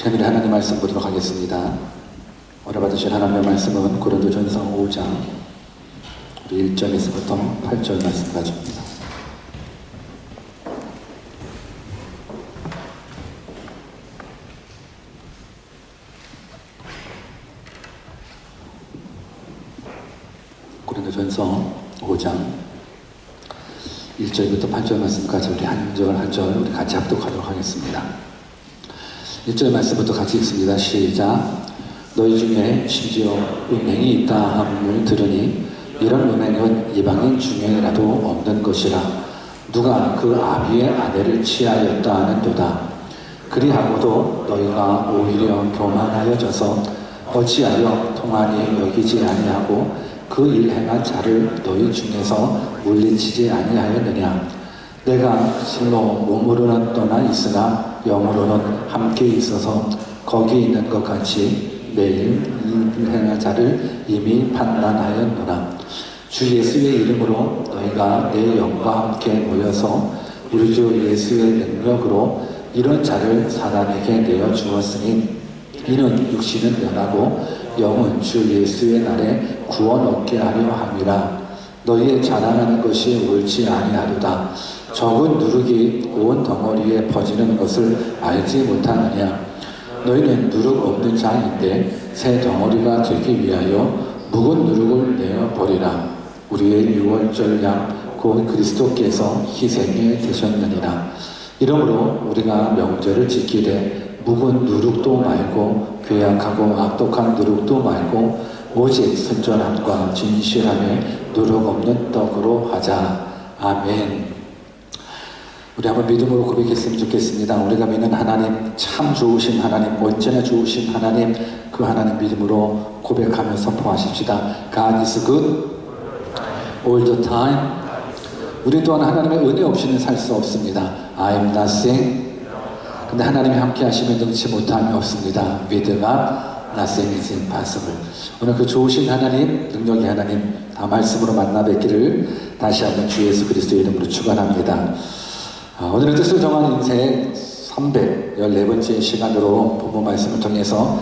오늘 하나님 말씀 보도록 하겠습니다. 오늘 받으실 하나님의 말씀은 고린도전서 5장 우리 1절에서부터 8절 말씀까지입니다. 고린도전서 5장 1절부터 8절 말씀까지 우리 한 절 한 절 우리 같이 합독하도록 하겠습니다. 1절 말씀부터 같이 읽습니다. 시작. 너희 중에 심지어 음행이 있다 함을 들으니 이런 음행은 이방인 중에라도 없는 것이라. 누가 그 아비의 아내를 취하였다 하는도다. 그리하고도 너희가 오히려 교만하여져서 어찌하여 통하니 여기지 아니하고 그 일 행한 자를 너희 중에서 물리치지 아니하였느냐. 내가 실로 몸으로는 떠나 있으나 영으로는 함께 있어서 거기 있는 것 같이 매일 일 행한 자를 이미 판단하였노라. 주 예수의 이름으로 너희가 내 영과 함께 모여서 우리 주 예수의 능력으로 이런 자를 사람에게 내어 주었으니 이는 육신은 면하고 영은 주 예수의 날에 구원 얻게 하려 함이라. 너희의 자랑하는 것이 옳지 아니하도다. 적은 누룩이 온 덩어리에 퍼지는 것을 알지 못하느냐. 너희는 누룩 없는 자인데 새 덩어리가 되기 위하여 묵은 누룩을 내어버리라. 우리의 유월절 양 곧 그리스도께서 희생이 되셨느니라. 이러므로 우리가 명절을 지키되 묵은 누룩도 말고 괴악하고 악독한 누룩도 말고 오직 순전함과 진실함에 누룩 없는 떡으로 하자. 아멘. 우리 한번 믿음으로 고백했으면 좋겠습니다. 우리가 믿는 하나님, 참 좋으신 하나님, 언제나 좋으신 하나님, 그 하나님 믿음으로 고백하며 선포하십시다. God is good all the time. 우리 또한 하나님의 은혜 없이는 살 수 없습니다. I am nothing. 근데 하나님이 함께 하시면 능치 못함이 없습니다. With God, nothing is impossible. 오늘 그 좋으신 하나님, 능력의 하나님, 다 말씀으로 만나 뵙기를 다시 한번 주 예수 그리스도의 이름으로 축원합니다. 오늘의 뜻을 정한 인생 314번째 시간으로 부부 말씀을 통해서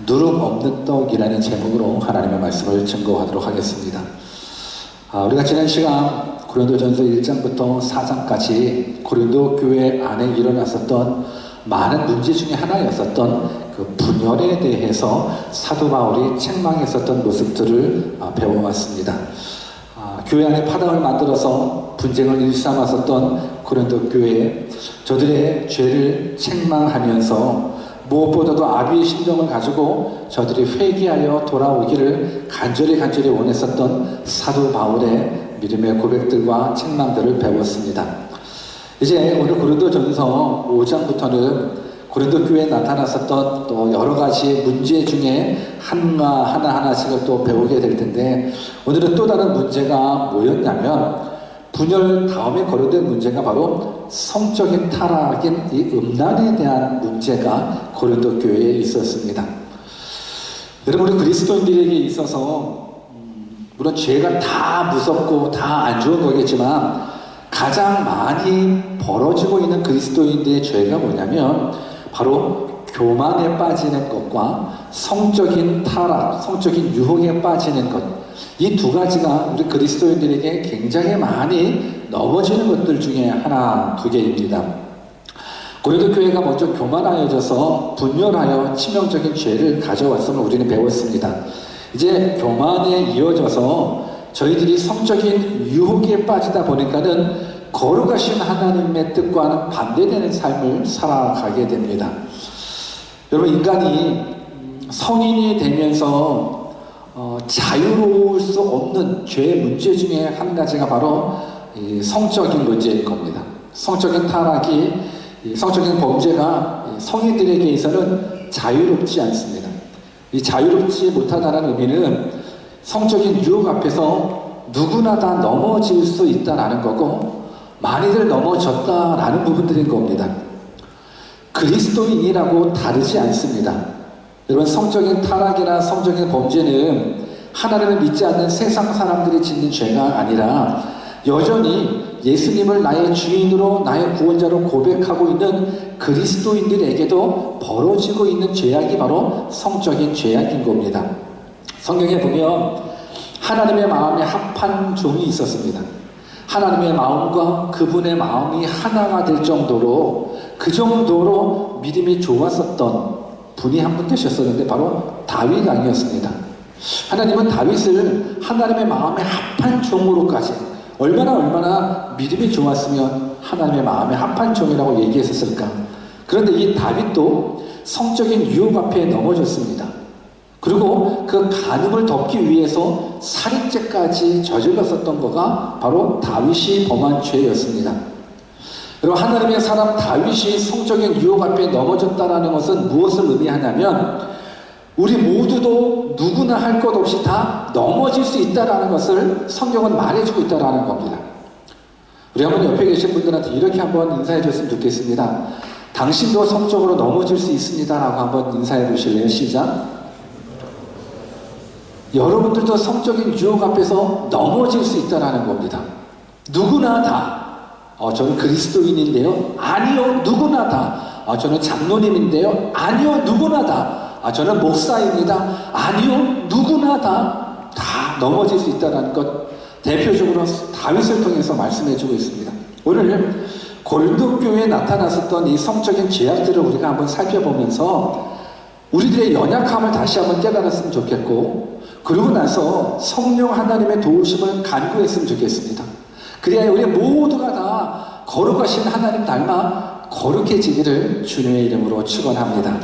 누룩 없는 떡이라는 제목으로 하나님의 말씀을 증거하도록 하겠습니다. 우리가 지난 시간 고린도전서 1장부터 4장까지 고린도 교회 안에 일어났었던 많은 문제 중에 하나였었던 그 분열에 대해서 사도 바울이 책망했었던 모습들을 배워왔습니다. 교회 안에 파당을 만들어서 분쟁을 일삼았었던 고린도 교회에 저들의 죄를 책망하면서 무엇보다도 아비의 심정을 가지고 저들이 회개하여 돌아오기를 간절히 원했었던 사도 바울의 믿음의 고백들과 책망들을 배웠습니다. 이제 오늘 고린도전서 5장부터는 고린도 교회에 나타났었던 또 여러 가지 문제 중에 하나하나씩을 또 배우게 될 텐데, 오늘은 또 다른 문제가 뭐였냐면 분열 다음에 거론된 문제가 바로 성적인 타락인 이 음란에 대한 문제가 고린도 교회에 있었습니다. 여러분, 우리 그리스도인들에게 있어서 물론 죄가 다 무섭고 다 안 좋은 거겠지만 가장 많이 벌어지고 있는 그리스도인들의 죄가 뭐냐면 바로 교만에 빠지는 것과 성적인 타락, 성적인 유혹에 빠지는 것, 이 두 가지가 우리 그리스도인들에게 굉장히 많이 넘어지는 것들 중에 하나, 두 개입니다. 고린도 교회가 먼저 교만하여져서 분열하여 치명적인 죄를 가져왔음을 우리는 배웠습니다. 이제 교만에 이어져서 저희들이 성적인 유혹에 빠지다 보니까는 거룩하신 하나님의 뜻과는 반대되는 삶을 살아가게 됩니다. 여러분, 인간이 성인이 되면서 자유로울 수 없는 죄의 문제 중에 한 가지가 바로 이 성적인 문제일 겁니다. 성적인 타락이, 성적인 범죄가 성인들에게 있어서는 자유롭지 않습니다. 이 자유롭지 못하다는 의미는 성적인 유혹 앞에서 누구나 다 넘어질 수 있다는 거고, 많이들 넘어졌다라는 부분들인 겁니다. 그리스도인이라고 다르지 않습니다. 여러분, 성적인 타락이나 성적인 범죄는 하나님을 믿지 않는 세상 사람들이 짓는 죄가 아니라 여전히 예수님을 나의 주인으로 나의 구원자로 고백하고 있는 그리스도인들에게도 벌어지고 있는 죄악이 바로 성적인 죄악인 겁니다. 성경에 보면 하나님의 마음에 합한 종이 있었습니다. 하나님의 마음과 그분의 마음이 하나가 될 정도로, 그 정도로 믿음이 좋았었던 분이 한 분 계셨었는데 바로 다윗 왕이었습니다. 하나님은 다윗을 하나님의 마음에 합한 종으로까지, 얼마나 믿음이 좋았으면 하나님의 마음에 합한 종이라고 얘기했었을까. 그런데 이 다윗도 성적인 유혹 앞에 넘어졌습니다. 그리고 그 간음을 덮기 위해서 살인죄까지 저질렀었던 거가 바로 다윗이 범한 죄였습니다. 그리고 하나님의 사람 다윗이 성적인 유혹 앞에 넘어졌다는 것은 무엇을 의미하냐면, 우리 모두도 누구나 할 것 없이 다 넘어질 수 있다는 것을 성경은 말해주고 있다는 겁니다. 우리 한번 옆에 계신 분들한테 이렇게 한번 인사해 줬으면 좋겠습니다. 당신도 성적으로 넘어질 수 있습니다 라고 한번 인사해 보실래요? 시작. 여러분들도 성적인 유혹 앞에서 넘어질 수 있다는 겁니다. 누구나 다. 저는 그리스도인인데요. 아니요, 누구나 다. 저는 장로님인데요. 아니요, 누구나 다. 저는 목사입니다. 아니요, 누구나 다 넘어질 수 있다는 것, 대표적으로 다윗을 통해서 말씀해주고 있습니다. 오늘 고린도 교회에 나타났었던 이 성적인 죄악들을 우리가 한번 살펴보면서 우리들의 연약함을 다시 한번 깨달았으면 좋겠고, 그러고 나서 성령 하나님의 도우심을 간구했으면 좋겠습니다. 그래야 우리 모두가 다 거룩하신 하나님 닮아 거룩해지기를 주님의 이름으로 축원합니다.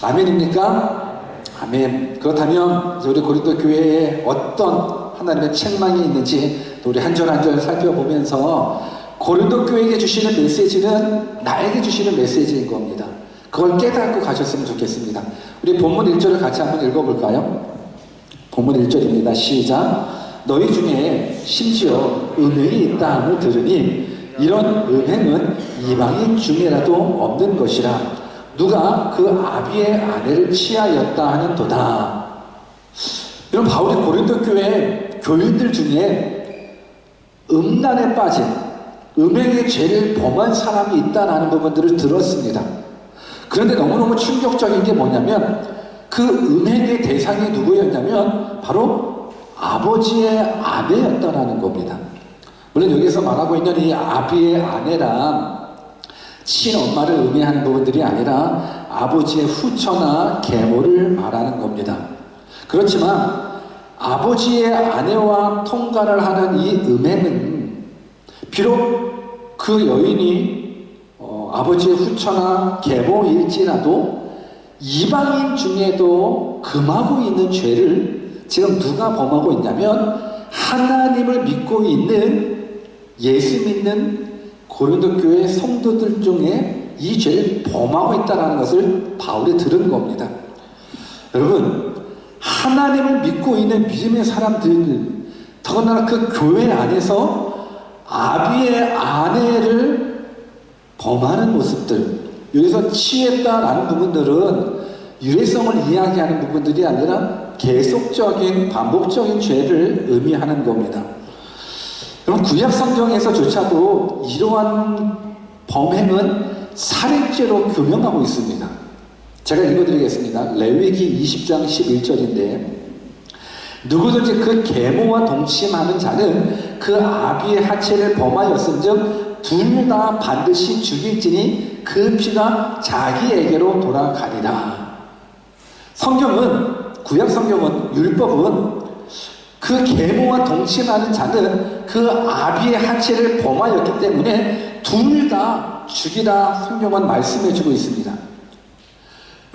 아멘입니까? 아멘. 그렇다면 우리 고린도 교회에 어떤 하나님의 책망이 있는지 우리 한 절 한 절 살펴보면서, 고린도 교회에게 주시는 메시지는 나에게 주시는 메시지인 겁니다. 그걸 깨닫고 가셨으면 좋겠습니다. 우리 본문 1절을 같이 한번 읽어볼까요? 본문 1절입니다. 시작. 너희 중에 심지어 음행이 있다 함을 들으니 이런 음행은 이방인 중에라도 없는 것이라. 누가 그 아비의 아내를 취하였다 하는도다. 이런 바울이 고린도 교회 교인들 중에 음란에 빠진, 음행의 죄를 범한 사람이 있다는 부분들을 들었습니다. 그런데 너무너무 충격적인 게 뭐냐면, 그 음행의 대상이 누구였냐면 바로 아버지의 아내였다는 겁니다. 물론 여기서 말하고 있는 이 아비의 아내란 친엄마를 의미하는 부분들이 아니라 아버지의 후처나 계모를 말하는 겁니다. 그렇지만 아버지의 아내와 통관을 하는 이 음행은 비록 그 여인이 아버지의 후처나 계모일지라도 이방인 중에도 금하고 있는 죄를 지금 누가 범하고 있냐면, 하나님을 믿고 있는, 예수 믿는 고린도 교회 성도들 중에 이 죄를 범하고 있다는 것을 바울이 들은 겁니다. 여러분, 하나님을 믿고 있는 믿음의 사람들, 더군다나 그 교회 안에서 아비의 아내를 범하는 모습들, 여기서 취했다라는 부분들은 유해성을 이야기하는 부분들이 아니라 계속적인 반복적인 죄를 의미하는 겁니다. 여러분, 구약 성경에서조차도 이러한 범행은 살인죄로 규명하고 있습니다. 제가 읽어드리겠습니다. 레위기 20장 11절인데, 누구든지 그 계모와 동침하는 자는 그 아비의 하체를 범하였은즉 둘 다 반드시 죽일지니 그 피가 자기에게로 돌아가리라. 성경은, 구약 성경은, 율법은 그 계모와 동침하는 자는 그 아비의 하체를 범하였기 때문에 둘 다 죽이라 성경은 말씀해주고 있습니다.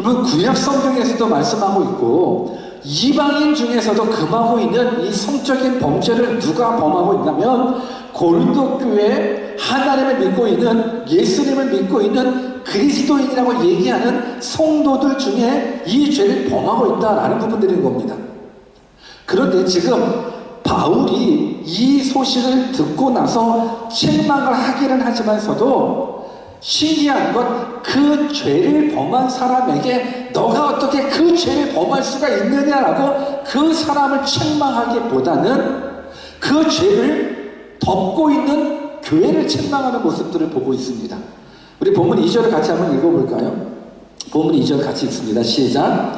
여러분, 구약 성경에서도 말씀하고 있고 이방인 중에서도 금하고 있는 이 성적인 범죄를 누가 범하고 있냐면, 고린도 교회 하나님을 믿고 있는, 예수님을 믿고 있는 그리스도인이라고 얘기하는 성도들 중에 이 죄를 범하고 있다라는 부분들인 겁니다. 그런데 지금 바울이 이 소식을 듣고 나서 책망을 하기는 하지만서도 신기한 건, 그 죄를 범한 사람에게 너가 어떻게 그 죄를 범할 수가 있느냐라고 그 사람을 책망하기보다는 그 죄를 덮고 있는 교회를 책망하는 모습들을 보고 있습니다. 우리 본문 2절을 같이 한번 읽어볼까요? 본문 2절 같이 읽습니다. 시작.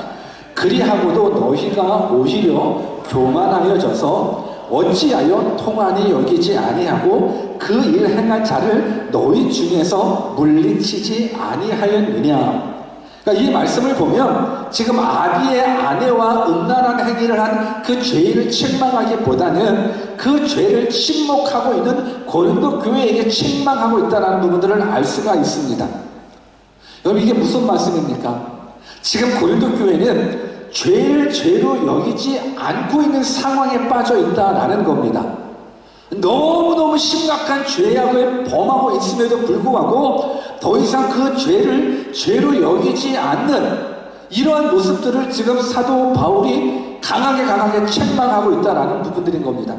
그리하고도 너희가 오히려 교만하여져서 어찌하여 통한이 여기지 아니하고 그 일 행한 자를 너희 중에서 물리치지 아니하였느냐. 그러니까 이 말씀을 보면 지금 아비의 아내와 음란한 행위를 한 그 죄인을 책망하기보다는 그 죄를 침묵하고 있는 고린도 교회에게 책망하고 있다는 부분들을 알 수가 있습니다. 여러분, 이게 무슨 말씀입니까? 지금 고린도 교회는 죄를 죄로 여기지 않고 있는 상황에 빠져 있다라는 겁니다. 너무너무 심각한 죄악을 범하고 있음에도 불구하고 더 이상 그 죄를 죄로 여기지 않는 이러한 모습들을 지금 사도 바울이 강하게 책망하고 있다라는 부분들인 겁니다.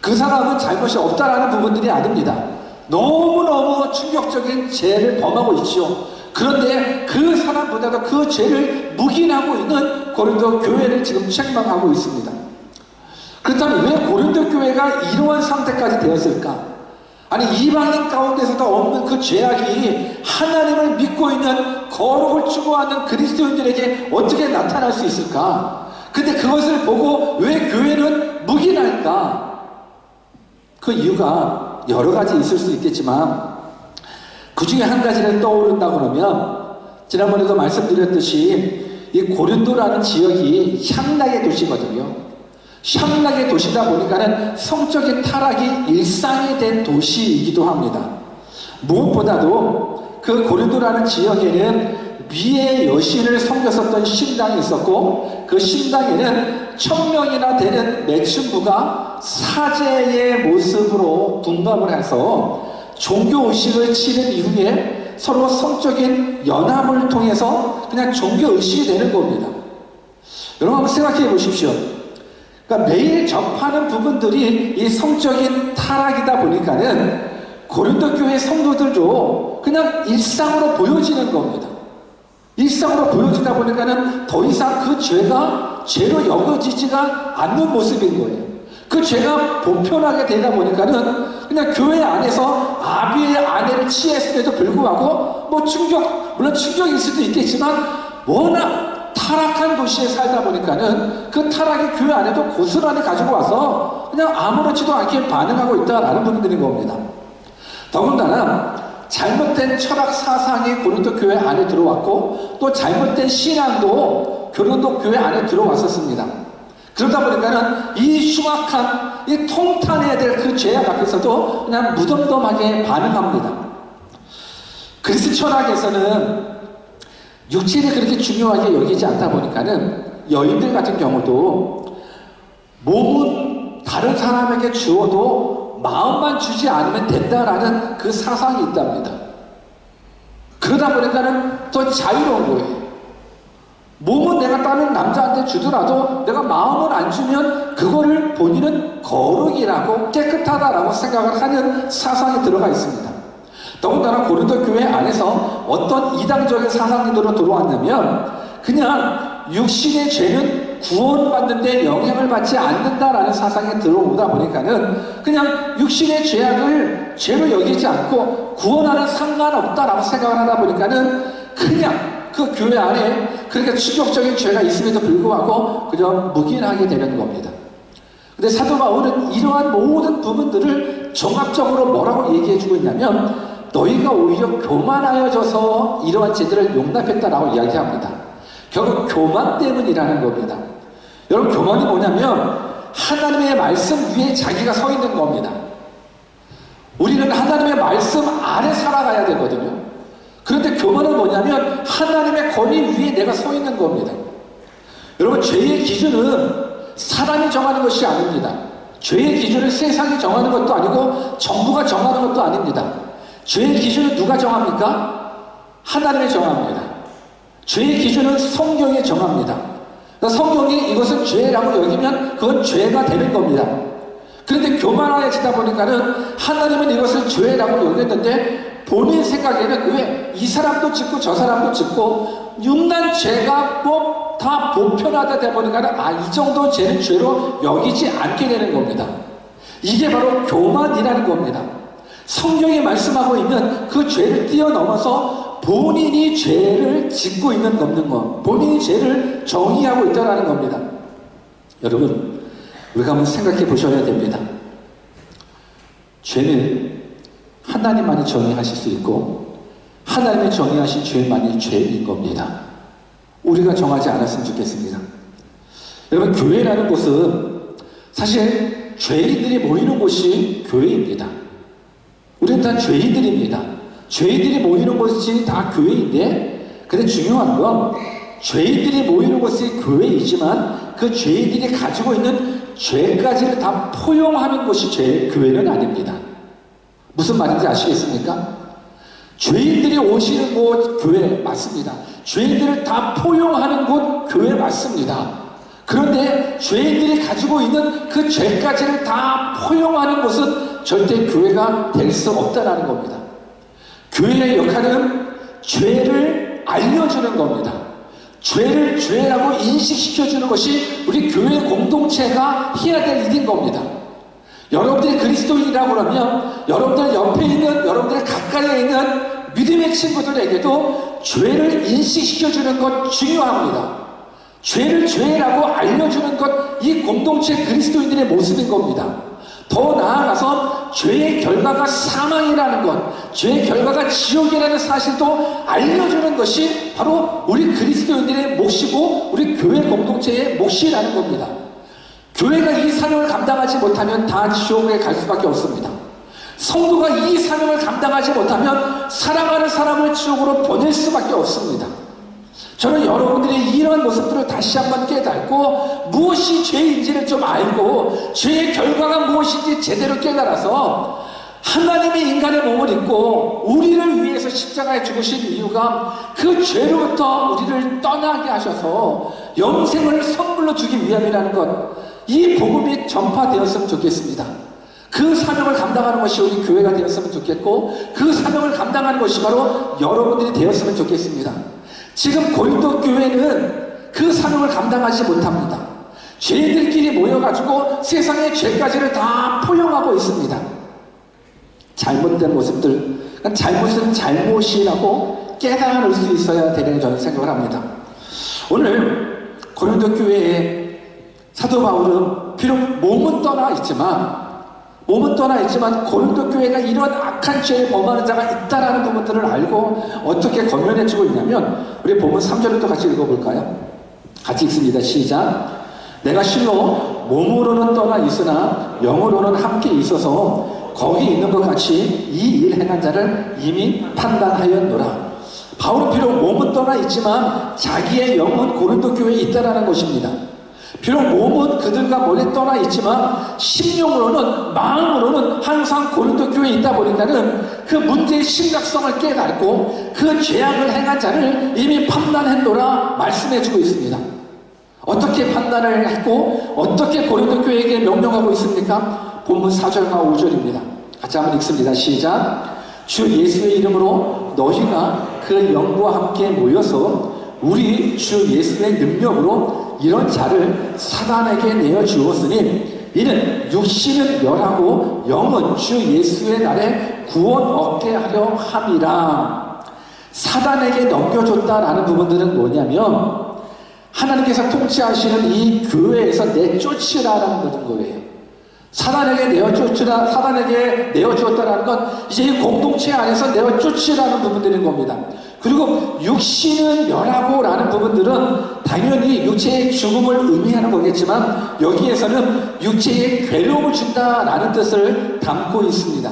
그 사람은 잘못이 없다라는 부분들이 아닙니다. 너무너무 충격적인 죄를 범하고 있죠. 그런데 그 사람보다도 그 죄를 묵인하고 있는 고린도 교회를 지금 책망하고 있습니다. 그렇다면 왜 고린도 교회가 이러한 상태까지 되었을까? 아니, 이방인 가운데서도 없는 그 죄악이 하나님을 믿고 있는 거룩을 추구하는 그리스도인들에게 어떻게 나타날 수 있을까? 근데 그것을 보고 왜 교회는 묵인할까? 그 이유가 여러 가지 있을 수 있겠지만 그 중에 한 가지를 떠오른다 그러면 지난번에도 말씀드렸듯이 이 고린도라는 지역이 향락의 도시거든요. 향락의 도시다 보니까는 성적인 타락이 일상이 된 도시이기도 합니다. 무엇보다도 그 고린도라는 지역에는 미의 여신을 섬겼었던 신당이 있었고 그 신당에는 1000명이나 되는 매춘부가 사제의 모습으로 분담을 해서 종교의식을 치른 이후에 서로 성적인 연합을 통해서 그냥 종교의식이 되는 겁니다. 여러분 한번 생각해 보십시오. 그러니까 매일 접하는 부분들이 이 성적인 타락이다 보니까는 고린도 교회 성도들도 그냥 일상으로 보여지는 겁니다. 일상으로 보여지다 보니까는 더 이상 그 죄가 죄로 여겨지지가 않는 모습인 거예요. 그 죄가 보편하게 되다 보니까는 그냥 교회 안에서 아비의 아내를 취했음에도 불구하고 물론 충격일 수도 있겠지만 워낙 타락한 도시에 살다 보니까는 그 타락이 교회 안에도 고스란히 가지고 와서 그냥 아무렇지도 않게 반응하고 있다라는 부분들인 겁니다. 더군다나 잘못된 철학 사상이 고린도 교회 안에 들어왔고 또 잘못된 신앙도 고린도 교회 안에 들어왔었습니다. 그러다 보니까는 이 흉악한 이 통탄해야 될 그 죄악 앞에서도 그냥 무덤덤하게 반응합니다. 그리스 철학에서는 육체를 그렇게 중요하게 여기지 않다 보니까는 여인들 같은 경우도 몸은 다른 사람에게 주어도 마음만 주지 않으면 된다라는 그 사상이 있답니다. 그러다 보니까는 더 자유로운 거예요. 몸은 내가 다른 남자한테 주더라도 내가 마음을 안 주면 그거를 본인은 거룩이라고 깨끗하다라고 생각을 하는 사상이 들어가 있습니다. 더군다나 고린도 교회 안에서 어떤 이당적인 사상들로 들어왔냐면 그냥 육신의 죄는 구원받는 데 영향을 받지 않는다라는 사상이 들어오다 보니까는 그냥 육신의 죄악을 죄로 여기지 않고 구원하는 상관없다라고 생각을 하다 보니까는 그냥 그 교회 안에 그렇게 충격적인 죄가 있음에도 불구하고 그저 묵인하게 되는 겁니다. 근데 사도 바울은 이러한 모든 부분들을 종합적으로 뭐라고 얘기해주고 있냐면 너희가 오히려 교만하여져서 이러한 죄들을 용납했다라고 이야기합니다. 결국 교만 때문이라는 겁니다. 여러분, 교만이 뭐냐면 하나님의 말씀 위에 자기가 서 있는 겁니다. 우리는 하나님의 말씀 아래 살아가야 되거든요. 그런데 교만은 뭐냐면 하나님의 권위 위에 내가 서 있는 겁니다. 여러분, 죄의 기준은 사람이 정하는 것이 아닙니다. 죄의 기준은 세상이 정하는 것도 아니고 정부가 정하는 것도 아닙니다. 죄의 기준은 누가 정합니까? 하나님이 정합니다. 죄의 기준은 성경이 정합니다. 그러니까 성경이 이것은 죄라고 여기면 그건 죄가 되는 겁니다. 그런데 교만해지다 보니까는 하나님은 이것을 죄라고 여겼는데 본인 생각에는 왜 이 사람도 짓고 저 사람도 짓고 육난 죄가 뭐 다 보편하다 보니까는 이 정도 죄는 죄로 여기지 않게 되는 겁니다. 이게 바로 교만이라는 겁니다. 성경이 말씀하고 있는 그 죄를 뛰어넘어서 본인이 죄를 짓고 있는 것, 본인이 죄를 정의하고 있다는 겁니다. 여러분, 우리가 한번 생각해 보셔야 됩니다. 죄는 하나님만이 정의하실 수 있고 하나님이 정의하신 죄만이 죄인 겁니다. 우리가 정하지 않았으면 좋겠습니다. 여러분, 교회라는 곳은 사실 죄인들이 모이는 곳이 교회입니다. 우리는 다 죄인들입니다. 죄인들이 모이는 곳이 다 교회인데, 근데 중요한 건 죄인들이 모이는 곳이 교회이지만 그 죄인들이 가지고 있는 죄까지를 다 포용하는 곳이 교회는 아닙니다. 무슨 말인지 아시겠습니까? 죄인들이 오시는 곳 교회 맞습니다. 죄인들을 다 포용하는 곳 교회 맞습니다. 그런데 죄인들이 가지고 있는 그 죄까지를 다 포용하는 곳은 절대 교회가 될 수 없다는 겁니다. 교회의 역할은 죄를 알려주는 겁니다. 죄를 죄라고 인식시켜주는 것이 우리 교회 공동체가 해야 될 일인 겁니다. 여러분들이 그리스도인이라고 그러면 여러분들 옆에 있는, 여러분들 가까이에 있는 믿음의 친구들에게도 죄를 인식시켜주는 것 중요합니다. 죄를 죄라고 알려주는 것, 이 공동체 그리스도인들의 모습인 겁니다. 더 나아가서 죄의 결과가 사망이라는 것, 죄의 결과가 지옥이라는 사실도 알려주는 것이 바로 우리 그리스도인들의 몫이고 우리 교회 공동체의 몫이라는 겁니다. 교회가 이 사명을 감당하지 못하면 다 지옥에 갈 수밖에 없습니다. 성도가 이 사명을 감당하지 못하면 사랑하는 사람을 지옥으로 보낼 수밖에 없습니다. 저는 여러분들이 이런 모습들을 다시 한번 깨닫고 무엇이 죄인지를 좀 알고 죄의 결과가 무엇인지 제대로 깨달아서 하나님이 인간의 몸을 입고 우리를 위해서 십자가에 죽으신 이유가 그 죄로부터 우리를 떠나게 하셔서 영생을 선물로 주기 위함이라는 것, 이 복음이 전파되었으면 좋겠습니다. 그 사명을 감당하는 것이 우리 교회가 되었으면 좋겠고 그 사명을 감당하는 것이 바로 여러분들이 되었으면 좋겠습니다. 지금 고린도 교회는 그 사명을 감당하지 못합니다. 죄인들끼리 모여가지고 세상의 죄까지를 다 포용하고 있습니다. 잘못된 모습들, 잘못은 잘못이라고 깨달을 수 있어야 되는 저는 생각을 합니다. 오늘 고린도 교회에 사도 바울은 비록 몸은 떠나 있지만 고린도 교회가 이런 악한 죄를 범하는 자가 있다라는 부분들을 알고 어떻게 권면해주고 있냐면 우리 본문 3절을 또 같이 읽어볼까요? 같이 읽습니다. 시작. 내가 실로 몸으로는 떠나 있으나 영으로는 함께 있어서 거기 있는 것 같이 이 일 행한 자를 이미 판단하였노라. 바울은 비록 몸은 떠나 있지만 자기의 영은 고린도 교회에 있다라는 것입니다. 비록 몸은 그들과 멀리 떠나 있지만 심령으로는, 마음으로는 항상 고린도 교회에 있다 보니까는 그 문제의 심각성을 깨닫고 그 죄악을 행한 자를 이미 판단했노라 말씀해주고 있습니다. 어떻게 판단을 했고 어떻게 고린도 교회에게 명령하고 있습니까? 본문 4절과 5절입니다. 같이 한번 읽습니다. 시작. 주 예수의 이름으로 너희가 그 영과 함께 모여서 우리 주 예수의 능력으로 이런 자를 사단에게 내어주었으니 이는 육신은 멸하고 영은 주 예수의 날에 구원 얻게 하려 함이라. 사단에게 넘겨줬다라는 부분들은 뭐냐면 하나님께서 통치하시는 이 교회에서 내쫓으라는 거예요. 사단에게 내어주었다라는 건 이제 이 공동체 안에서 내어쫓으라는 부분들인 겁니다. 그리고 육신은 멸하고 라는 부분들은 당연히 육체의 죽음을 의미하는 거겠지만 여기에서는 육체의 괴로움을 준다라는 뜻을 담고 있습니다.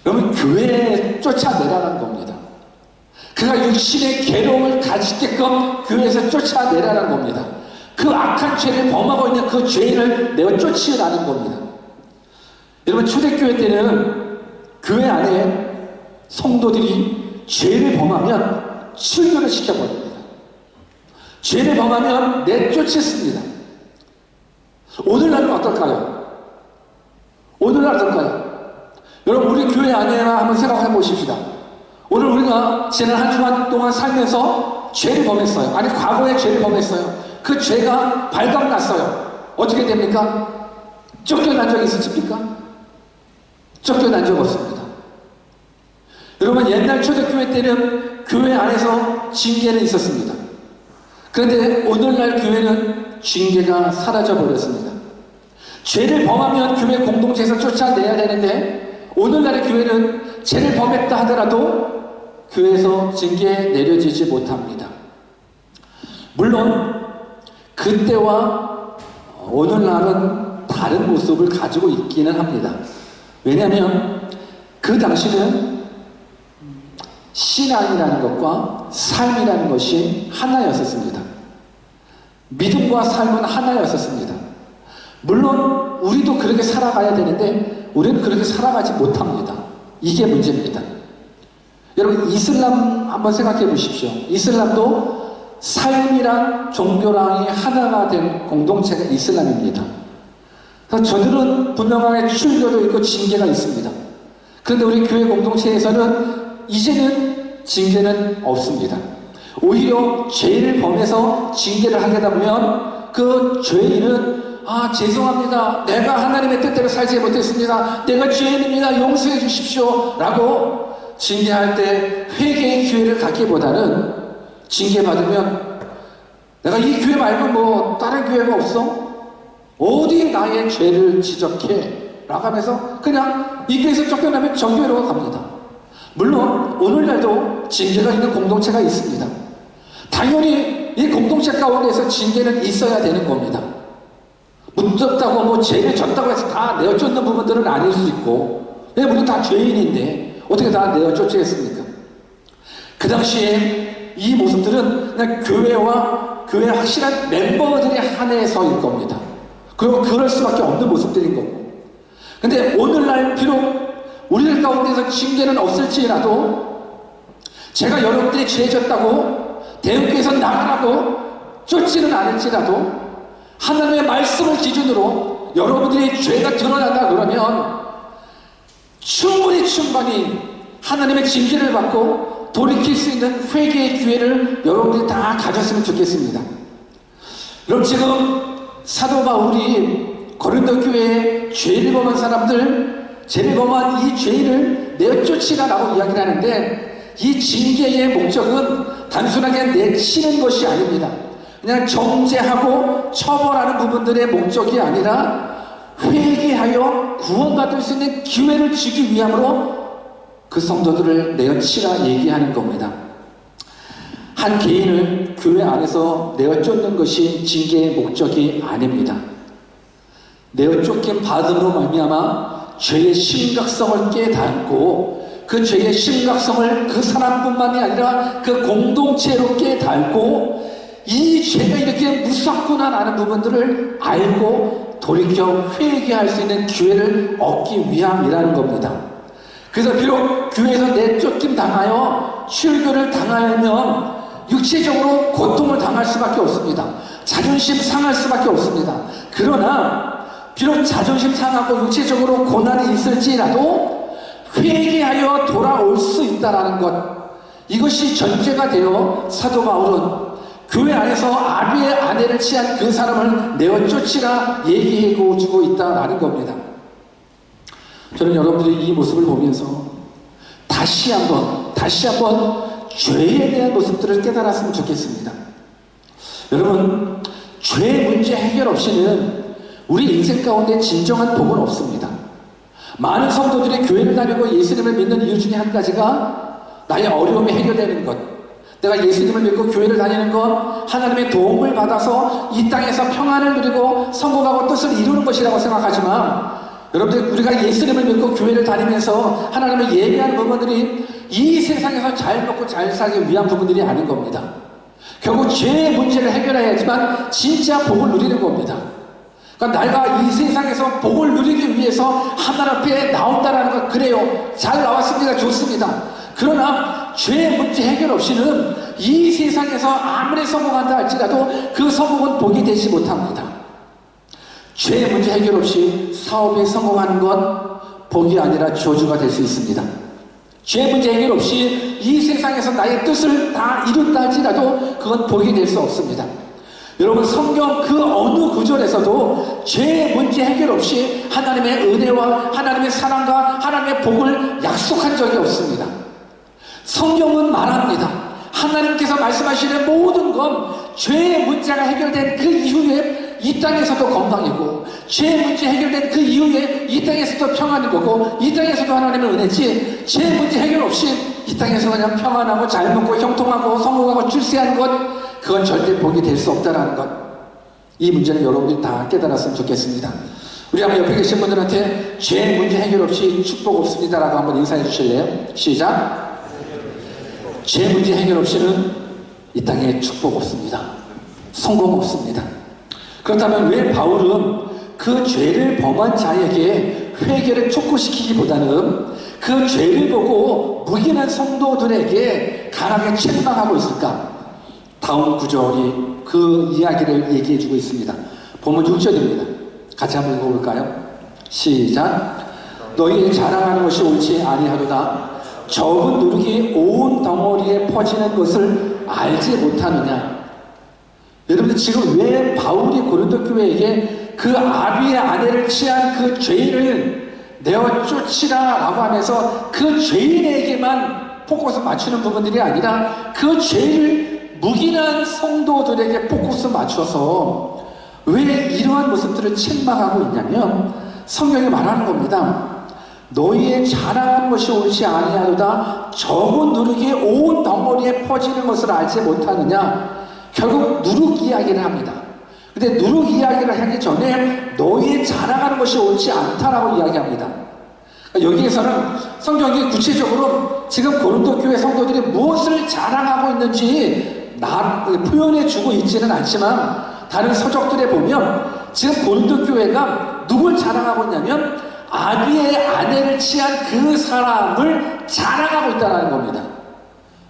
그러면 교회에 쫓아내라는 겁니다. 그가 육신의 괴로움을 가지게끔 교회에서 쫓아내라는 겁니다. 그 악한 죄를 범하고 있는 그 죄인을 내어 쫓으라는 겁니다. 여러분, 초대교회 때는 교회 안에 성도들이 죄를 범하면 출교를 시켜버립니다. 죄를 범하면 내쫓습니다. 오늘날은 어떨까요? 여러분, 우리 교회 안에나 한번 생각해 보십시다. 오늘 우리가 지난 한 주간 동안 살면서 죄를 범했어요. 아니, 과거에 죄를 범했어요. 그 죄가 발각났어요. 어떻게 됩니까? 쫓겨난 적 있으십니까? 쫓겨난 적 없습니다. 여러분, 옛날 초대교회 때는 교회 안에서 징계는 있었습니다. 그런데 오늘날 교회는 징계가 사라져버렸습니다. 죄를 범하면 교회 공동체에서 쫓아내야 되는데 오늘날의 교회는 죄를 범했다 하더라도 교회에서 징계 내려지지 못합니다. 물론 그때와 오늘날은 다른 모습을 가지고 있기는 합니다. 왜냐하면 그 당시는 신앙이라는 것과 삶이라는 것이 하나였었습니다. 믿음과 삶은 하나였었습니다. 물론 우리도 그렇게 살아가야 되는데 우리는 그렇게 살아가지 못합니다. 이게 문제입니다. 여러분, 이슬람 한번 생각해 보십시오. 이슬람도 삶이랑 종교랑이 하나가 된 공동체가 이슬람입니다. 그래서 저들은 분명하게 출교도 있고 징계가 있습니다. 그런데 우리 교회 공동체에서는 이제는 징계는 없습니다. 오히려 죄를 범해서 징계를 하게 되면 그 죄인은 죄송합니다. 내가 하나님의 뜻대로 살지 못했습니다. 내가 죄인입니다. 용서해 주십시오. 라고 징계할 때 회개의 기회를 갖기보다는 징계받으면 내가 이 교회 말고 뭐 다른 교회가 없어? 어디 나의 죄를 지적해? 라고 하면서 그냥 이 교회에서 쫓겨나면 저 교회로 갑니다. 물론 오늘날도 징계가 있는 공동체가 있습니다. 당연히 이 공동체 가운데서 징계는 있어야 되는 겁니다. 묻었다고 뭐 죄를 졌다고 해서 다 내어쫓는 부분들은 아닐 수 있고, 우리는 다 죄인인데 어떻게 다 내어쫓겠습니까? 그 당시에 이 모습들은 그냥 교회와 교회 확실한 멤버들이 한해 서일 겁니다. 그리고 그럴 수밖에 없는 모습들인 거고. 근데 오늘날 비록 우리들 가운데서 징계는 없을지라도 제가 여러분들이 죄 졌다고 대형교회에서 나가라고 쫓지는 않을지라도 하나님의 말씀을 기준으로 여러분들이 죄가 드러난다 그러면 충분히 하나님의 징계를 받고 돌이킬 수 있는 회개의 기회를 여러분들이 다 가졌으면 좋겠습니다. 그럼 지금 사도 바울이 고린도 교회에 죄를 범한 사람들, 죄를 범한 이 죄를 내쫓으라라고 이야기를 하는데 이 징계의 목적은 단순하게 내치는 것이 아닙니다. 그냥 정죄하고 처벌하는 부분들의 목적이 아니라 회개하여 구원받을 수 있는 기회를 주기 위함으로 그 성도들을 내어치라 얘기하는 겁니다. 한 개인을 교회 안에서 내어쫓는 것이 징계의 목적이 아닙니다. 내어쫓긴 받음으로 말미암아 죄의 심각성을 깨닫고 그 죄의 심각성을 그 사람뿐만이 아니라 그 공동체로 깨닫고 이 죄가 이렇게 무섭구나라는 부분들을 알고 돌이켜 회개할 수 있는 기회를 얻기 위함이라는 겁니다. 그래서 비록 교회에서 내쫓김 당하여 출교를 당하면 육체적으로 고통을 당할 수밖에 없습니다. 자존심 상할 수밖에 없습니다. 그러나 비록 자존심 상하고 육체적으로 고난이 있을지라도 회개하여 돌아올 수 있다는 것, 이것이 전제가 되어 사도 바울은 교회 안에서 아비의 아내를 취한 그 사람을 내어쫓으라 얘기해 주고 있다는 겁니다. 저는 여러분들이 이 모습을 보면서 다시 한번 죄에 대한 모습들을 깨달았으면 좋겠습니다. 여러분, 죄 문제 해결 없이는 우리 인생 가운데 진정한 복은 없습니다. 많은 성도들이 교회를 다니고 예수님을 믿는 이유 중에 한 가지가 나의 어려움이 해결되는 것, 내가 예수님을 믿고 교회를 다니는 것, 하나님의 도움을 받아서 이 땅에서 평안을 누리고 성공하고 뜻을 이루는 것이라고 생각하지만, 여러분들, 우리가 예수님을 믿고 교회를 다니면서 하나님을 예배하는 부분들이 이 세상에서 잘 먹고 잘 살기 위한 부분들이 아닌 겁니다. 결국 죄의 문제를 해결해야지만 진짜 복을 누리는 겁니다. 그러니까 내가 이 세상에서 복을 누리기 위해서 하나님 앞에 나온다는 것, 그래요, 잘 나왔습니다, 좋습니다. 그러나 죄의 문제 해결 없이는 이 세상에서 아무리 성공한다 할지라도 그 성공은 복이 되지 못합니다. 죄의 문제 해결 없이 사업에 성공하는 건 복이 아니라 저주가 될 수 있습니다. 죄의 문제 해결 없이 이 세상에서 나의 뜻을 다 이룬다 할지라도 그건 복이 될 수 없습니다. 여러분, 성경 그 어느 구절에서도 죄의 문제 해결 없이 하나님의 은혜와 하나님의 사랑과 하나님의 복을 약속한 적이 없습니다. 성경은 말합니다. 하나님께서 말씀하시는 모든 건 죄의 문제가 해결된 그 이후에 이 땅에서도 건강이고, 죄의 문제 해결된 그 이후에 이 땅에서도 평안인 거고, 이 땅에서도 하나님의 은혜지, 죄의 문제 해결 없이 이 땅에서 그냥 평안하고 잘 먹고 형통하고 성공하고 출세하는 것, 그건 절대 복이 될 수 없다는 것. 이 문제를 여러분들이 다 깨달았으면 좋겠습니다. 우리 한번 옆에 계신 분들한테 죄의 문제 해결 없이 축복 없습니다라고 한번 인사해 주실래요? 시작. 죄 문제 해결 없이는 이 땅에 축복 없습니다. 성공 없습니다. 그렇다면 왜 바울은 그 죄를 범한 자에게 회개를 촉구시키기보다는 그 죄를 보고 묵인한 성도들에게 강하게 책망하고 있을까? 다음 구절이 그 이야기를 얘기해주고 있습니다. 본문 6절입니다. 같이 한번 읽어볼까요? 시작. 너희 자랑하는 것이 옳지 아니하도다. 적은 누룩이 온 덩어리에 퍼지는 것을 알지 못하느냐. 여러분들, 지금 왜 바울이 고린도 교회에게 그 아비의 아내를 취한 그 죄인을 내어 쫓으라 라고 하면서 그 죄인에게만 포커스 맞추는 부분들이 아니라 그 죄를 묵인한 성도들에게 포커스 맞춰서 왜 이러한 모습들을 책망하고 있냐면, 성경이 말하는 겁니다. 너희의 자랑하는 것이 옳지 아니하도다. 적은 누룩이 온 덩어리에 퍼지는 것을 알지 못하느냐. 결국 누룩 이야기를 합니다. 근데 누룩 이야기를 하기 전에 너희의 자랑하는 것이 옳지 않다라고 이야기합니다. 여기에서는 성경이 구체적으로 지금 고린도 교회 성도들이 무엇을 자랑하고 있는지 표현해 주고 있지는 않지만, 다른 서적들에 보면 지금 고린도 교회가 누굴 자랑하고 있냐면 아비의 아내를 취한 그 사람을 자랑하고 있다는 겁니다.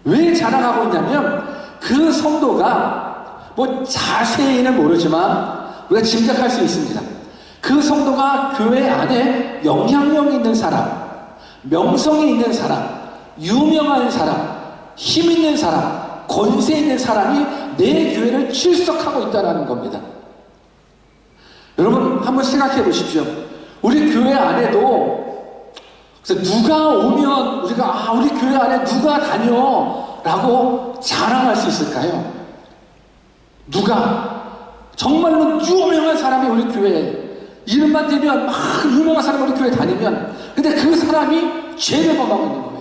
왜 자랑하고 있냐면, 그 성도가 뭐 자세히는 모르지만 우리가 짐작할 수 있습니다. 그 성도가 교회 안에 영향력 있는 사람, 명성이 있는 사람, 유명한 사람, 힘 있는 사람, 권세 있는 사람이 내 교회를 출석하고 있다는 겁니다. 여러분, 한번 생각해 보십시오. 우리 교회 안에도 누가 오면 우리가 우리 교회 안에 누가 다녀 라고 자랑할 수 있을까요? 누가 정말로 유명한 사람이 우리 교회에 이름만 대면 막 유명한 사람이 우리 교회에 다니면, 근데 그 사람이 죄를 범하고 있는 거예요.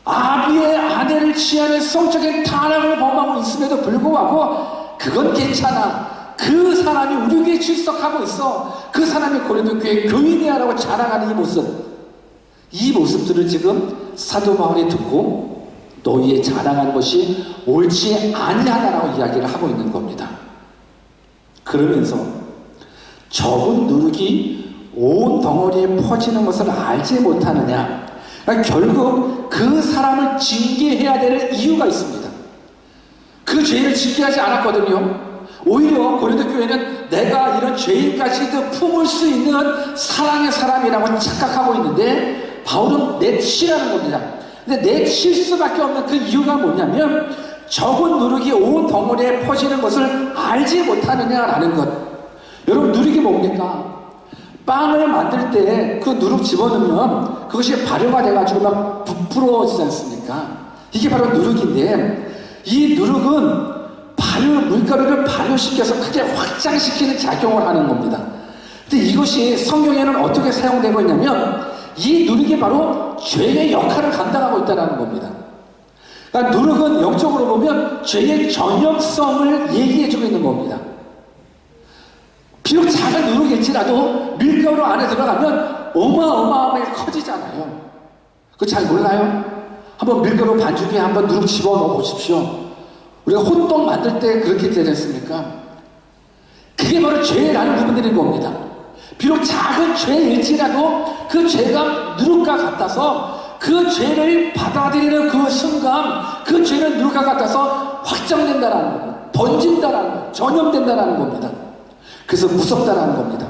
아비의 아내를 취하는 성적인 타락을 범하고 있음에도 불구하고 그건 괜찮아, 그 사람이 우리 교회에 출석하고 있어, 그 사람이 고린도 교회 교인이야 라고 자랑하는 이 모습들을 지금 사도 바울이 듣고 너희의 자랑하는 것이 옳지 아니하다라고 이야기를 하고 있는 겁니다. 그러면서 적은 누룩이 온 덩어리에 퍼지는 것을 알지 못하느냐. 그러니까 결국 그 사람을 징계해야 될 이유가 있습니다. 그 죄를 징계하지 않았거든요. 오히려 고린도 교회는 내가 이런 죄인까지도 품을 수 있는 사랑의 사람이라고 착각하고 있는데, 바울은 내치라는 겁니다. 근데 내칠 수밖에 없는 그 이유가 뭐냐면, 적은 누룩이 온 덩어리에 퍼지는 것을 알지 못하느냐라는 것. 여러분, 누룩이 뭡니까? 빵을 만들 때 그 누룩 집어넣으면 그것이 발효가 돼가지고 막 부풀어지지 않습니까? 이게 바로 누룩인데, 이 누룩은 물가루를 발효시켜서 크게 확장시키는 작용을 하는 겁니다. 근데 이것이 성경에는 어떻게 사용되고 있냐면, 이 누룩이 바로 죄의 역할을 감당하고 있다는 겁니다. 그러니까 누룩은 영적으로 보면 죄의 전염성을 얘기해주고 있는 겁니다. 비록 작은 누룩일지라도 밀가루 안에 들어가면 어마어마하게 커지잖아요. 그거 잘 몰라요? 한번 밀가루 반죽에 한번 누룩 집어넣어 보십시오. 우리가 호떡 만들 때 그렇게 되지 않습니까? 그게 바로 죄라는 부분들인 겁니다. 비록 작은 죄일지라도 그 죄가 누룩과 같아서 그 죄를 받아들이는 그 순간 그 죄는 누룩과 같아서 확장된다는 겁니다. 번진다는 겁니다. 전염된다는 겁니다. 그래서 무섭다는 겁니다.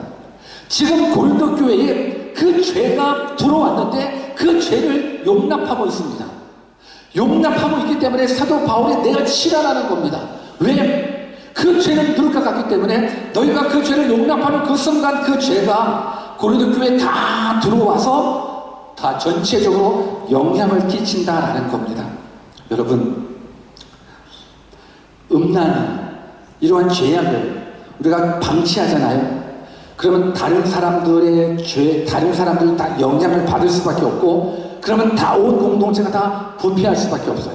지금 고린도 교회에 그 죄가 들어왔는데 그 죄를 용납하고 있습니다. 용납하고 있기 때문에 사도 바울이 내가 치라라는 겁니다. 왜? 그 죄는 누를 것 같기 때문에 너희가 그 죄를 용납하는 그 순간 그 죄가 고린도 교회에 다 들어와서 다 전체적으로 영향을 끼친다라는 겁니다. 여러분, 음란, 이러한 죄악을 우리가 방치하잖아요. 그러면 다른 사람들의 죄, 다른 사람들 다 영향을 받을 수밖에 없고, 그러면 다 온 공동체가 다 부패할 수밖에 없어요.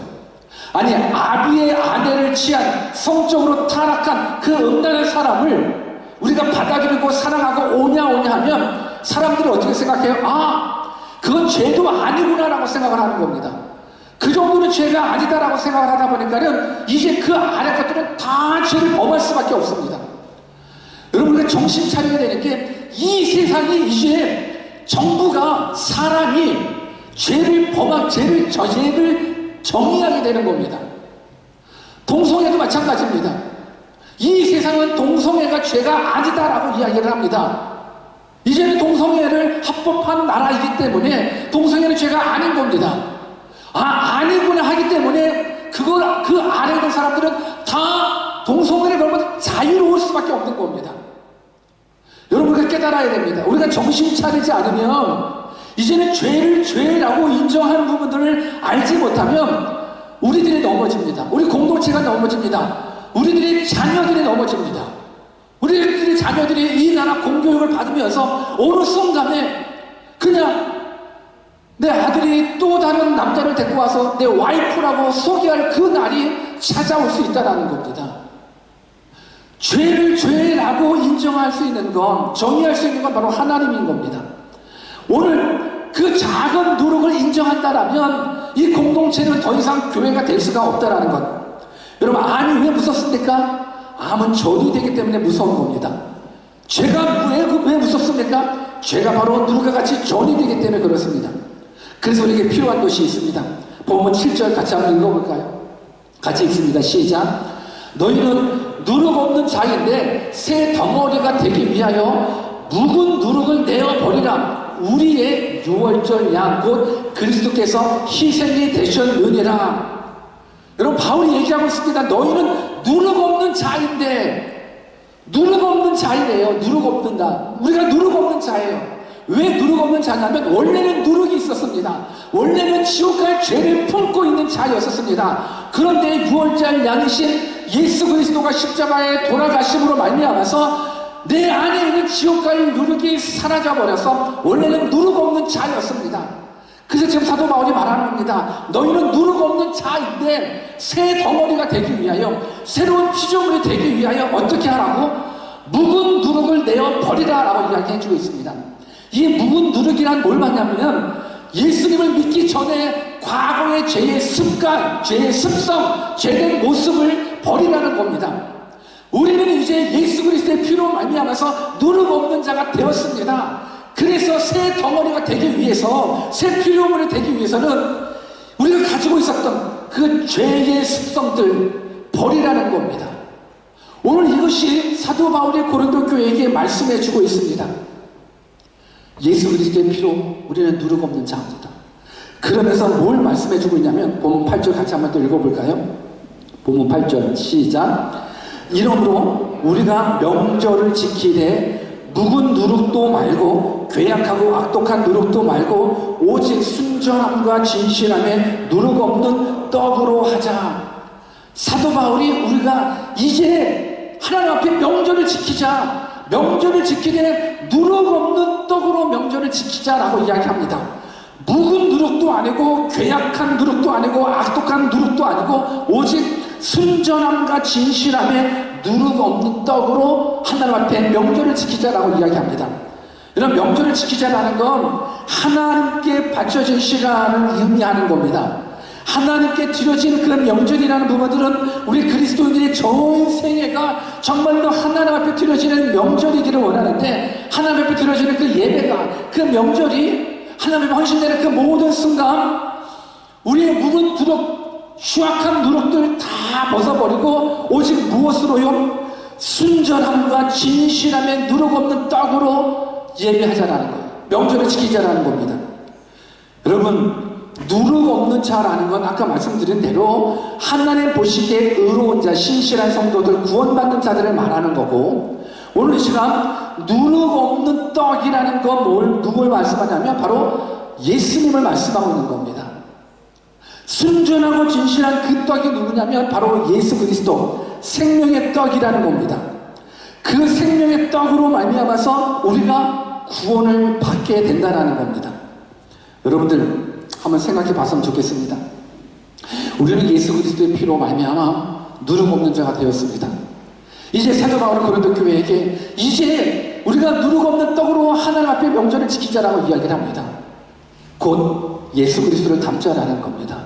아니, 아비의 아내를 취한 성적으로 타락한 그 음란한 사람을 우리가 받아들이고 사랑하고 오냐 하면 사람들이 어떻게 생각해요? 아, 그건 죄도 아니구나라고 생각을 하는 겁니다. 그 정도는 죄가 아니다라고 생각을 하다 보니까는 이제 그 아래 것들은 다 죄를 범할 수밖에 없습니다. 여러분, 우리가 정신 차려야 되는 게 이 세상이 이제 정부가 사람이 죄를 정의하게 되는 겁니다. 동성애도 마찬가지입니다. 이 세상은 동성애가 죄가 아니다라고 이야기를 합니다. 이제는 동성애를 합법한 나라이기 때문에 동성애는 죄가 아닌 겁니다. 아, 아니구나 하기 때문에 그 안에 있는 사람들은 다 동성애를 걸면 자유로울 수밖에 없는 겁니다. 여러분, 우리가 깨달아야 됩니다. 우리가 정신 차리지 않으면 이제는 죄를 죄라고 인정하는 부분들을 알지 못하면 우리들이 넘어집니다. 우리 공동체가 넘어집니다. 우리들의 자녀들이 넘어집니다. 우리들의 자녀들이 이 나라 공교육을 받으면서 어느 순간에 그냥 내 아들이 또 다른 남자를 데리고 와서 내 와이프라고 소개할 그 날이 찾아올 수 있다는 겁니다. 죄를 죄라고 인정할 수 있는 건, 정의할 수 있는 건 바로 하나님인 겁니다. 오늘 그 작은 누룩을 인정한다라면 이 공동체는 더 이상 교회가 될 수가 없다라는 것. 여러분, 암이 왜 무섭습니까? 암은 전이 되기 때문에 무서운 겁니다. 죄가 왜 무섭습니까? 죄가 바로 누룩과 같이 전이 되기 때문에 그렇습니다. 그래서 우리에게 필요한 것이 있습니다. 본문 7절 같이 한번 읽어볼까요? 같이 읽습니다. 시작. 너희는 누룩 없는 자인데 새 덩어리가 되기 위하여 묵은 누룩을 내어버리라. 우리의 유월절 양 곧 그리스도께서 희생이 되셨느니라. 여러분, 바울이 얘기하고 있습니다. 너희는 누룩 없는 자인데, 누룩 없는 자이래요. 누룩 없는 자. 우리가 누룩 없는 자예요. 왜 누룩 없는 자냐면 원래는 누룩이 있었습니다. 원래는 지옥 갈 죄를 품고 있는 자였었습니다. 그런데 유월절 양이신 예수 그리스도가 십자가에 돌아가심으로 말미암아서 내 안에 있는 지옥 갈 누룩이 사라져 버려서 원래는 누룩 없는 자였습니다. 그래서 지금 사도 바울이 말하는 겁니다. 너희는 누룩 없는 자인데 새 덩어리가 되기 위하여, 새로운 피조물이 되기 위하여 어떻게 하라고? 묵은 누룩을 내어 버리라라고 이야기해주고 있습니다. 이 묵은 누룩이란 뭘 말하냐면 예수님을 믿기 전에 과거의 죄의 습관, 죄의 습성, 죄된 모습을 버리라는 겁니다. 우리는 이제 예수 그리스도의 피로 말미암아서 누룩 없는 자가 되었습니다. 그래서 새 덩어리가 되기 위해서, 새 피조물이 되기 위해서는 우리가 가지고 있었던 그 죄의 습성들 버리라는 겁니다. 오늘 이것이 사도 바울이 고린도 교회에게 말씀해 주고 있습니다. 예수 그리스도의 피로 우리는 누룩 없는 자입니다. 그러면서 뭘 말씀해 주고 있냐면 본문 8절 같이 한번 또 읽어볼까요? 본문 8절 시작. 이러므로 우리가 명절을 지키되 묵은 누룩도 말고 괴약하고 악독한 누룩도 말고 오직 순전함과 진실함에 누룩 없는 떡으로 하자. 사도 바울이 우리가 이제 하나님 앞에 명절을 지키자, 명절을 지키되 누룩 없는 떡으로 명절을 지키자라고 이야기합니다. 묵은 누룩도 아니고 괴약한 누룩도 아니고 악독한 누룩도 아니고 오직 순전함과 진실함에 누룩 없는 떡으로 하나님 앞에 명절을 지키자라고 이야기합니다. 이런 명절을 지키자라는 건 하나님께 바쳐진 시간을 의미하는 겁니다. 하나님께 드려지는 그런 명절이라는 부분들은 우리 그리스도인들의 전 생애가 정말로 하나님 앞에 드려지는 명절이기를 원하는데, 하나님 앞에 드려지는 그 예배가, 그 명절이 하나님 앞에 헌신되는 그 모든 순간 우리의 묵은 누룩, 추악한 누룩들 다 벗어버리고 오직 무엇으로요? 순전함과 진실함에 누룩 없는 떡으로 예배하자라는 거예요. 명절을 지키자라는 겁니다. 여러분, 누룩 없는 자라는 건 아까 말씀드린 대로 하나님 보시기에 의로운 자, 신실한 성도들, 구원받는 자들을 말하는 거고, 오늘 이 시간 누룩 없는 떡이라는 건 누굴 말씀하냐면 바로 예수님을 말씀하고 있는 겁니다. 순전하고 진실한 그 떡이 누구냐면 바로 예수 그리스도, 생명의 떡이라는 겁니다. 그 생명의 떡으로 말미암아서 우리가 구원을 받게 된다는 겁니다. 여러분들 한번 생각해 봤으면 좋겠습니다. 우리는 예수 그리스도의 피로 말미암아 누룩 없는 자가 되었습니다. 이제 사도 바울은 고린도 교회에게 이제 우리가 누룩 없는 떡으로 하나님 앞에 명절을 지키자라고 이야기를 합니다. 곧 예수 그리스도를 닮자라는 겁니다.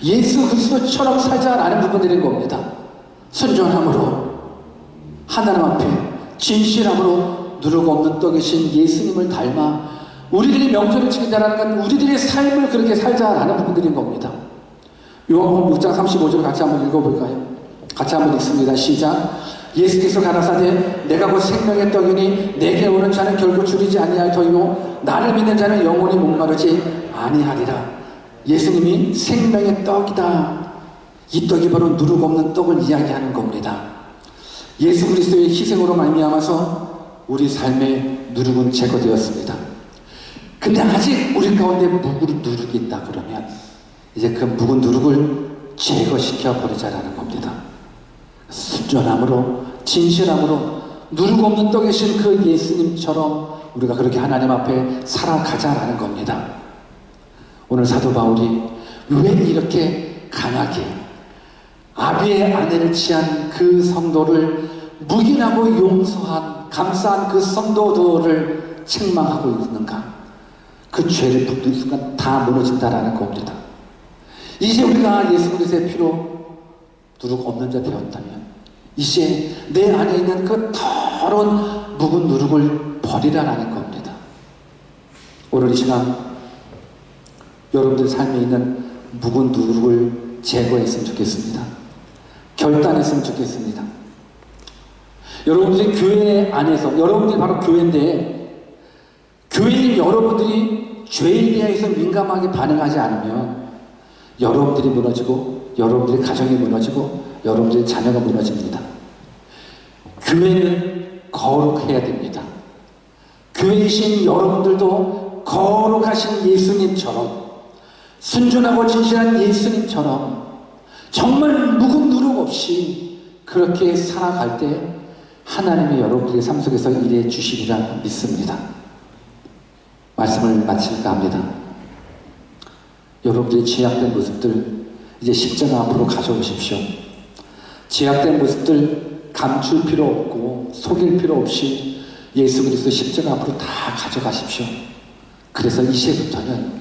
예수 그리스도처럼 살자라는 부분들인 겁니다. 순전함으로 하나님 앞에 진실함으로 누룩 없는 떡이신 예수님을 닮아 우리들이 명절을 지킨다는 건 우리들의 삶을 그렇게 살자라는 부분들인 겁니다. 요한복음 6장 35절 같이 한번 읽어볼까요? 같이 한번 읽습니다. 시작. 예수께서 가라사대 내가 곧 생명의 떡이니 내게 오는 자는 결코 줄이지 아니할 터이요 나를 믿는 자는 영원히 목마르지 아니하리라. 예수님이 생명의 떡이다. 이 떡이 바로 누룩 없는 떡을 이야기하는 겁니다. 예수 그리스도의 희생으로 말미암아서 우리 삶의 누룩은 제거되었습니다. 근데 아직 우리 가운데 묵은 누룩이 있다 그러면 이제 그 묵은 누룩을 제거시켜 버리자라는 겁니다. 순전함으로 진실함으로 누룩 없는 떡이신 그 예수님처럼 우리가 그렇게 하나님 앞에 살아가자라는 겁니다. 오늘 사도 바울이 왜 이렇게 강하게 아비의 아내를 취한 그 성도를 묵인하고 용서한 감사한 그 성도들을 책망하고 있는가? 그 죄를 붙는 순간 다 무너진다라는 겁니다. 이제 우리가 예수 그리스도의 피로 누룩 없는 자 되었다면 이제 내 안에 있는 그 더러운 묵은 누룩을 버리라라는 겁니다. 오늘 이 시간 여러분들 삶에 있는 묵은 누룩을 제거했으면 좋겠습니다. 결단했으면 좋겠습니다. 여러분들이 교회 안에서, 여러분들이 바로 교회인데 교회인 여러분들이 죄에 대해서 민감하게 반응하지 않으면 여러분들이 무너지고 여러분들의 가정이 무너지고 여러분들의 자녀가 무너집니다. 교회는 거룩해야 됩니다. 교회이신 여러분들도 거룩하신 예수님처럼 순전하고 진실한 예수님처럼 정말 묵은 누룩 없이 그렇게 살아갈 때 하나님이 여러분들의 삶 속에서 일해 주시리라 믿습니다. 말씀을 마칠까 합니다. 여러분들의 죄악된 모습들 이제 십자가 앞으로 가져오십시오. 죄악된 모습들 감출 필요 없고 속일 필요 없이 예수 그리스도 십자가 앞으로 다 가져가십시오. 그래서 이제부터는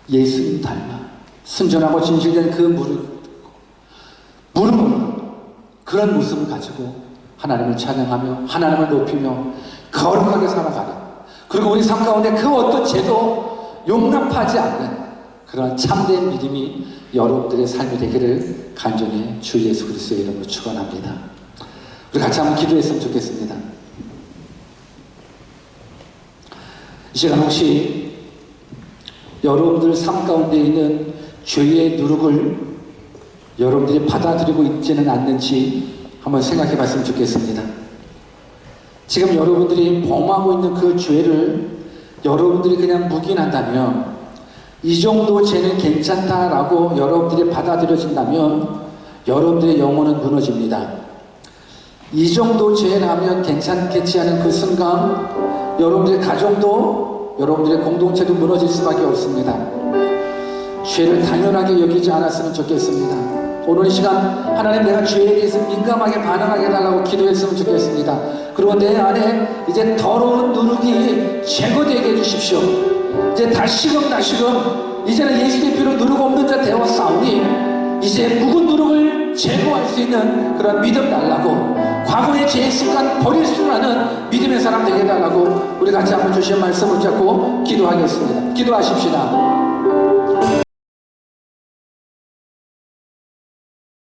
예수님 닮아 순전하고 진실된 그 무릎 그런 모습을 가지고 하나님을 찬양하며 하나님을 높이며 거룩하게 살아가는, 그리고 우리 삶 가운데 그 어떤 죄도 용납하지 않는 그런 참된 믿음이 여러분들의 삶이 되기를 간절히 주 예수 그리스도의 이름으로 축원합니다. 우리 같이 한번 기도했으면 좋겠습니다. 이 시간 혹시 여러분들 삶 가운데 있는 죄의 누룩을 여러분들이 받아들이고 있지는 않는지 한번 생각해 봤으면 좋겠습니다. 지금 여러분들이 범하고 있는 그 죄를 여러분들이 그냥 묵인한다면, 이 정도 죄는 괜찮다라고 여러분들이 받아들여진다면 여러분들의 영혼은 무너집니다. 이 정도 죄라면 괜찮겠지 하는 그 순간 여러분들의 가정도 여러분들의 공동체도 무너질 수밖에 없습니다. 죄를 당연하게 여기지 않았으면 좋겠습니다. 오늘 이 시간 하나님, 내가 죄에 대해서 민감하게 반응하게 해달라고 기도했으면 좋겠습니다. 그리고 내 안에 이제 더러운 누룩이 제거되게 해주십시오. 이제 다시금 이제는 예수의 피로 누룩 없는 자 되었사오니 이제 묵은 누룩을 제거할 수 있는 그런 믿음 달라고, 과거의 죄의 습관 버릴 수 있는 믿음의 사람 되게 해달라고 우리 같이 한번 주신 말씀을 잡고 기도하겠습니다. 기도하십시다.